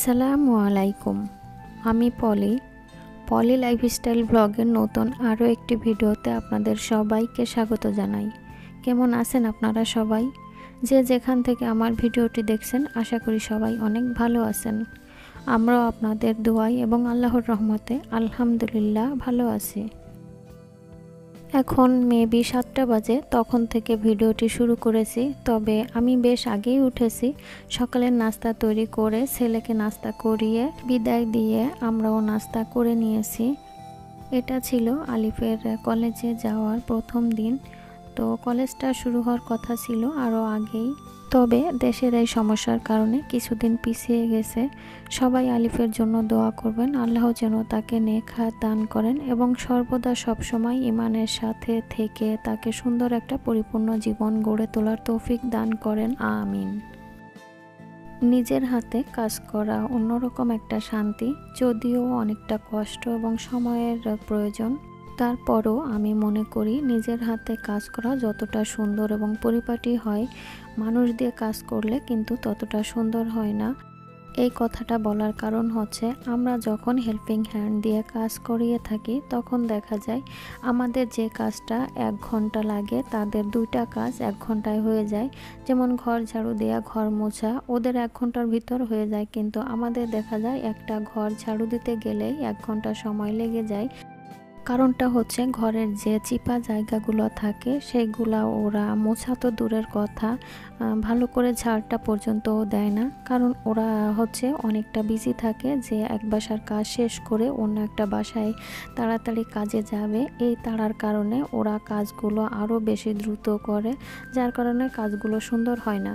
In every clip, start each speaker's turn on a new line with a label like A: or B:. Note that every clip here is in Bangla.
A: আসসালামু আলাইকুম। আমি পলি লাইফস্টাইল ব্লগের নতুন আরও একটি ভিডিওতে আপনাদের সবাইকে স্বাগত জানাই। কেমন আছেন আপনারা সবাই? যে যেখান থেকে আমার ভিডিওটি দেখছেন আশা করি সবাই অনেক ভালো আছেন। আমরাও আপনাদের দোয়াই এবং আল্লাহর রহমতে আলহামদুলিল্লাহ ভালো আছি। এখন মেবি 7টা বাজে, তখন থেকে ভিডিওটি শুরু করেছি। তবে আমি বেশ আগেই উঠেছি। সকালের নাস্তা তৈরি করে ছেলেকে নাস্তা করিয়ে বিদায় দিয়ে আমরাও নাস্তা করে নিয়েছি। এটা ছিল আলিফের কলেজে যাওয়ার প্রথম দিন। তো কলেজটা শুরু হওয়ার কথা ছিল আরও আগেই, তবে দেশের এই সমস্যার কারণে কিছুদিন পিছিয়ে গেছে। সবাই আলিফের জন্য দোয়া করবেন, আল্লাহ যেন তাকে নেক হায়াত দান করেন এবং সর্বদা সবসময় ঈমানের সাথে থেকে তাকে সুন্দর একটা পরিপূর্ণ জীবন গড়ে তোলার তৌফিক দান করেন, আমিন। নিজের হাতে কাজ করা অন্যরকম একটা শান্তি, যদিও অনেকটা কষ্ট এবং সময়ের প্রয়োজন। তারপরও আমি মনে করি নিজের হাতে কাজ করা যতটা সুন্দর এবং পরিপাটি হয়, মানুষ দিয়ে কাজ করলে কিন্তু ততটা সুন্দর হয় না। এই কথাটা বলার কারণ হচ্ছে, আমরা যখন হেল্পিং হ্যান্ড দিয়ে কাজ করিয়ে থাকি তখন দেখা যায় আমাদের যে কাজটা 1 ঘন্টা লাগে তাদের 2টা কাজ 1 ঘন্টায় হয়ে যায়। যেমন ঘর ঝাড়ু দেওয়া, ঘর মোছা, ওদের 1 ঘন্টার ভিতর হয়ে যায়, কিন্তু আমাদের দেখা যায় একটা ঘর ঝাড়ু দিতে গেলেই 1 ঘন্টা সময় লেগে যায়। কারণটা হচ্ছে ঘরের যে চিপা জায়গাগুলো থাকে সেগুলা ওরা মোছা তো দূরের কথা, ভালো করে ঝাড়টা পর্যন্তও দেয় না। কারণ ওরা হচ্ছে অনেকটা বিজি থাকে যে এক বাসার কাজ শেষ করে অন্য একটা বাসায় তাড়াতাড়ি কাজে যাবে। এই তাড়ার কারণে ওরা কাজগুলো আরও বেশি দ্রুত করে, যার কারণে কাজগুলো সুন্দর হয় না।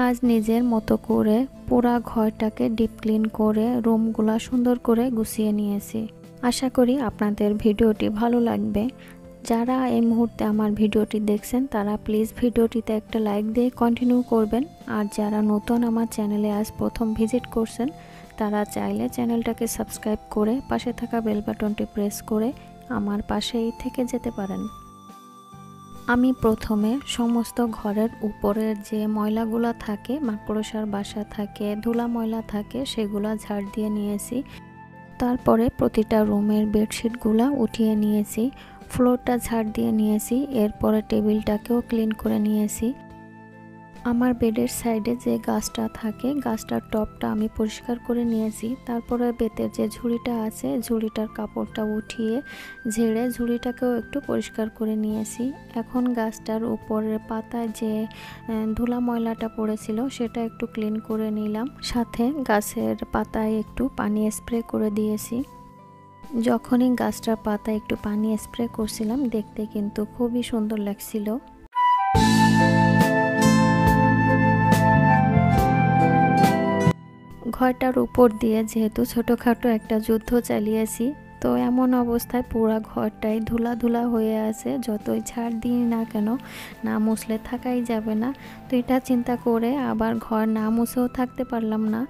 A: আজ নিজের মতো করে পুরা ঘরটাকে ডিপ ক্লিন করে রুমগুলা সুন্দর করে গুছিয়ে নিয়েছি। আশা করি আপনাদের ভিডিওটি ভালো লাগবে। যারা এই মুহূর্তে আমার ভিডিওটি দেখছেন তারা প্লিজ ভিডিওটিতে একটা লাইক দিয়ে কন্টিনিউ করবেন। আর যারা নতুন আমার চ্যানেলে আজ প্রথম ভিজিট করছেন তারা চাইলে চ্যানেলটাকে সাবস্ক্রাইব করে পাশে থাকা বেল বাটনটি প্রেস করে আমার পাশেই থেকে যেতে পারেন। আমি প্রথমে সমস্ত ঘরের উপরের যে ময়লাগুলো থাকে, মাকড়সার বাসা থাকে, ধুলা ময়লা থাকে, সেগুলো ঝাড় দিয়ে নিয়েছি। তারপরে প্রতিটা রুমের বেডশিটগুলো উঠিয়ে নিয়েছি, ফ্লোরটা ঝাড় দিয়ে নিয়েছি, এরপরে টেবিলটাকেও ক্লিন করে নিয়েছি। আমার বেডের সাইডে যে গাছটা থাকে গাছটার টপটা আমি পরিষ্কার করে নিয়েছি। তারপরে বেতের যে ঝুড়িটা আছে ঝুড়িটার কাপড়টা উঠিয়ে ঝেড়ে ঝুড়িটাকেও একটু পরিষ্কার করে নিয়েছি। এখন গাছটার উপরের পাতায় যে ধুলা ময়লাটা পড়েছিল সেটা একটু ক্লিন করে নিলাম, সাথে গাছের পাতায় একটু পানি স্প্রে করে দিয়েছি। যখনই গাছটার পাতায় একটু পানি স্প্রে করছিলাম দেখতে কিন্তু খুবই সুন্দর লাগছিল। ঘরটার উপর দিয়ে যেহেতু ছোটোখাটো একটা যুদ্ধ চালিয়েছি, তো এমন অবস্থায় পুরো ঘরটাই ধুলা ধুলা হয়ে আছে। যতই ঝাড় দিই না কেন, না মুছলে থাকাই যাবে না। তো এটা চিন্তা করে আবার ঘর না মুছেও থাকতে পারলাম না।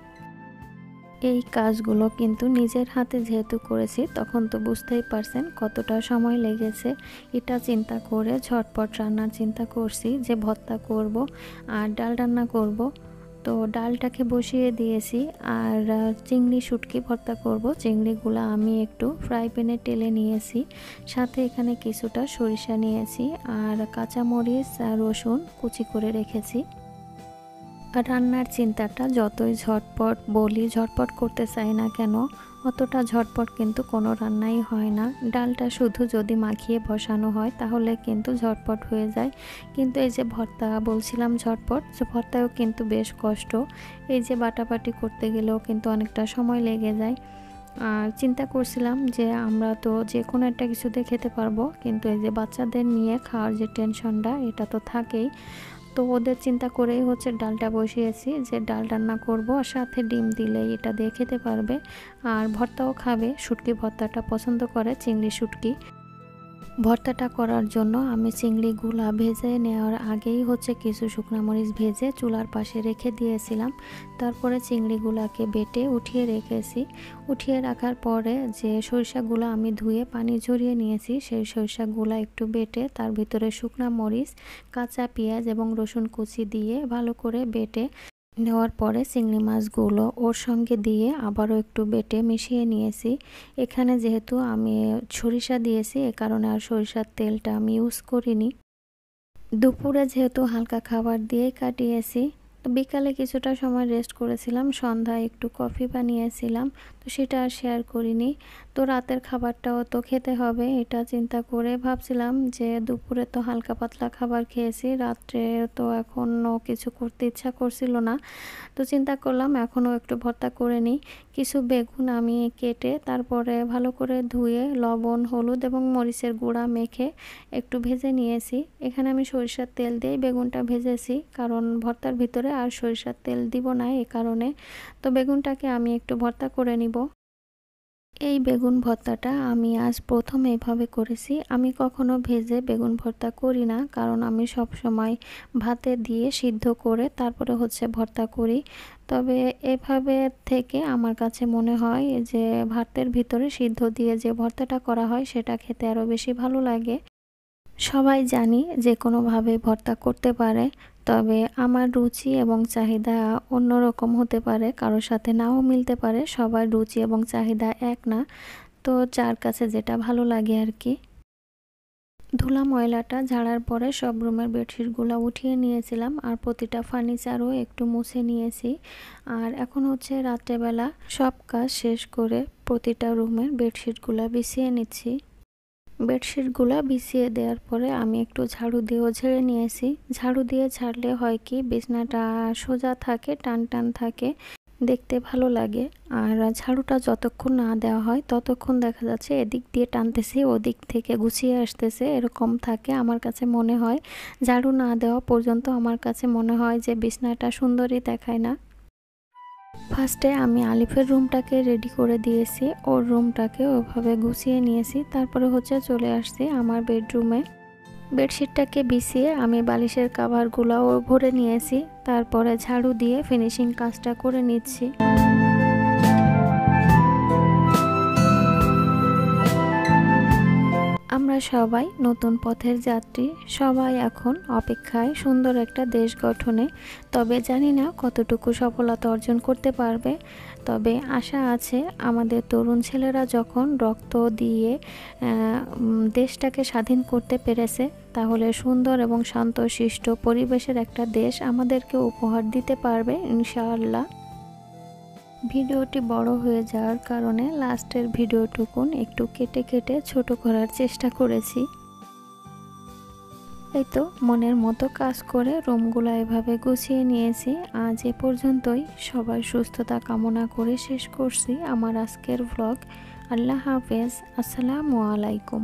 A: এই কাজগুলো কিন্তু নিজের হাতে যেহেতু করেছি তখন তো বুঝতেই পারছেন কতটা সময় লেগেছে। এটা চিন্তা করে ঝটপট রান্নার চিন্তা করছি যে ভর্তা করব আর ডাল রান্না করব। তো ডালটাকে বসিয়ে দিয়েছি আর চিংড়ি শুটকি ভর্তা করব। চিংড়িগুলো আমি একটু ফ্রাই প্যানে টেলে নিয়েছি, সাথে এখানে কিছুটা সরিষা নিয়েছি আর কাঁচামরিচ আর রসুন কুচি করে রেখেছি। রান্নার চিন্তাটা যতই ঝটপট বলি, ঝটপট করতে চাই না কেন, অতটা ঝটপট কিন্তু কোনো রান্নাই হয় না। ডালটা শুধু যদি মাখিয়ে বসানো হয় তাহলে কিন্তু ঝটপট হয়ে যায়, কিন্তু এই যে ভর্তা বলছিলাম ঝটপট, যে ভর্তায়ও কিন্তু বেশ কষ্ট। এই যে বাটাবাটি করতে গেলেও কিন্তু অনেকটা সময় লেগে যায়। আর চিন্তা করছিলাম যে আমরা তো যে কোনো একটা কিছুতে খেতে পারবো, কিন্তু এই যে বাচ্চাদের নিয়ে খাওয়ার যে টেনশনটা এটা তো থাকেই। তো ওদের চিন্তা করেই হচ্ছে ডালটা বসিয়েছি, যে ডাল রান্না করব, সাথে ডিম দিলেই এটা দিয়ে খেতে পারবে। আর ভর্তাও খাবে, শুটকি ভর্তাটা পছন্দ করে, চিংড়ি শুটকি। ভর্তাটা করার জন্য আমি চিংড়িগুলা ভেজে নেওয়ার আগেই হচ্ছে কিছু শুকনো মরিচ ভেজে চুলার পাশে রেখে দিয়েছিলাম। তারপরে চিংড়িগুলাকে বেটে উঠিয়ে রেখেছি। উঠিয়ে রাখার পরে যে সরিষাগুলো আমি ধুয়ে পানি ঝরিয়ে নিয়েছি সেই সরিষাগুলো একটু বেটে তার ভিতরে শুকনো মরিচ, কাঁচা পেঁয়াজ এবং রসুন কুচি দিয়ে ভালো করে বেটে নেওয়ার পরে চিংড়ি মাছগুলো ওর সঙ্গে দিয়ে আবারও একটু বেটে মিশিয়ে নিয়েছি। এখানে যেহেতু আমি সরিষা দিয়েছি এ কারণে আর সরিষার তেলটা আমি ইউজ করিনি। দুপুরে যেহেতু হালকা খাবার দিয়েই কাটিয়েছি, তো বিকালে কিছুটা সময় রেস্ট করেছিলাম, সন্ধ্যায় একটু কফি বানিয়েছিলাম, তো সেটা আর শেয়ার করিনি। তো রাতের খাবারটাও তো খেতে হবে, এটা চিন্তা করে ভাবছিলাম যে দুপুরে তো হালকা পাতলা খাবার খেয়েছি, রাত্রে তো এখনও কিছু করতে ইচ্ছা করছিল না। তো চিন্তা করলাম এখনও একটু ভর্তা করে নিই। কিছু বেগুন আমি কেটে তারপরে ভালো করে ধুয়ে লবণ, হলুদ এবং মরিচের গুঁড়া মেখে একটু ভেজে নিয়েছি। এখানে আমি সরিষার তেল দিয়েই বেগুনটা ভেজেছি, কারণ ভর্তার ভিতরে আর সরিষার তেল দিব না এ কারণে। তো বেগুনটাকে আমি একটু ভর্তা করে নিব। এই বেগুন ভর্তাটা আমি আজ প্রথম এভাবে করেছি। আমি কখনো ভেজে বেগুন ভর্তা করি না, কারণ আমি সব সময় ভাতে দিয়ে সিদ্ধ করে তারপরে ভর্তা করি। তবে এভাবে থেকে আমার কাছে মনে হয় যে ভাতের ভিতরে সিদ্ধ দিয়ে যে ভর্তাটা করা হয় সেটা খেতে আরও বেশি ভালো লাগে। সবাই জানি যে কোনোভাবে ভর্তা করতে পারে, তবে আমার রুচি এবং চাহিদা অন্যরকম হতে পারে, কারোর সাথে নাও মিলতে পারে, সবার রুচি এবং চাহিদা এক না। তো যার কাছে যেটা ভালো লাগে আর কি। ধুলা ময়লাটা ঝাড়ার পরে সব রুমের বেডশিটগুলো উঠিয়ে নিয়েছিলাম, আর প্রতিটা ফার্নিচারও একটু মুছে নিয়েছি। আর এখন রাত্রেবেলা সব কাজ শেষ করে প্রতিটা রুমের বেডশিটগুলো বিছিয়ে নিচ্ছি। বেডশিটগুলো বিছিয়ে দেওয়ার পরে আমি একটু ঝাড়ু দিয়েও ঝেড়ে নিয়েছি। ঝাড়ু দিয়ে ঝাড়লে হয় কি, বিছনাটা সোজা থাকে, টান টান থাকে, দেখতে ভালো লাগে। আর ঝাড়ুটা যতক্ষণ না দেওয়া হয় ততক্ষণ দেখা যাচ্ছে এদিক দিয়ে টানতেছি, ওদিক থেকে গুছিয়ে আসতেছে, এরকম থাকে। আমার কাছে মনে হয় ঝাড়ু না দেওয়া পর্যন্ত আমার কাছে মনে হয় যে বিছনাটা সুন্দরই দেখায় না। ফার্স্টে আমি আলিফের রুমটাকে রেডি করে দিয়েছি, ওর রুমটাকে ওভাবে গুছিয়ে নিয়েছি। তারপরে চলে আসছি আমার বেডরুমে। বেডশিটটাকে বিছিয়ে আমি বালিশের কাভারগুলোও ভরে নিয়েছি, তারপরে ঝাড়ু দিয়ে ফিনিশিং কাজটা করে নিচ্ছি। আমরা সবাই নতুন পথের যাত্রী, সবাই এখন অপেক্ষায় সুন্দর একটা দেশ গঠনে। তবে জানি না কতটুকু সফলতা অর্জন করতে পারবে, তবে আশা আছে আমাদের তরুণ ছেলেরা যখন রক্ত দিয়ে দেশটাকে স্বাধীন করতে পেরেছে, তাহলে সুন্দর এবং শান্তশিষ্ট পরিবেশের একটা দেশ আমাদেরকে উপহার দিতে পারবে ইনশাআল্লাহ। ভিডিওটি বড় হয়ে যাওয়ার কারণে লাস্টের ভিডিওটুকুন একটু কেটে কেটে ছোট করার চেষ্টা করেছি। এই তো মনের মতো কাজ করে রুমগুলো এভাবে গুছিয়ে নিয়েছি। আজ এ পর্যন্তই, সবার সুস্থতা কামনা করে শেষ করছি আমার আজকের ভ্লগ। আল্লাহ হাফেজ, আসসালামু আলাইকুম।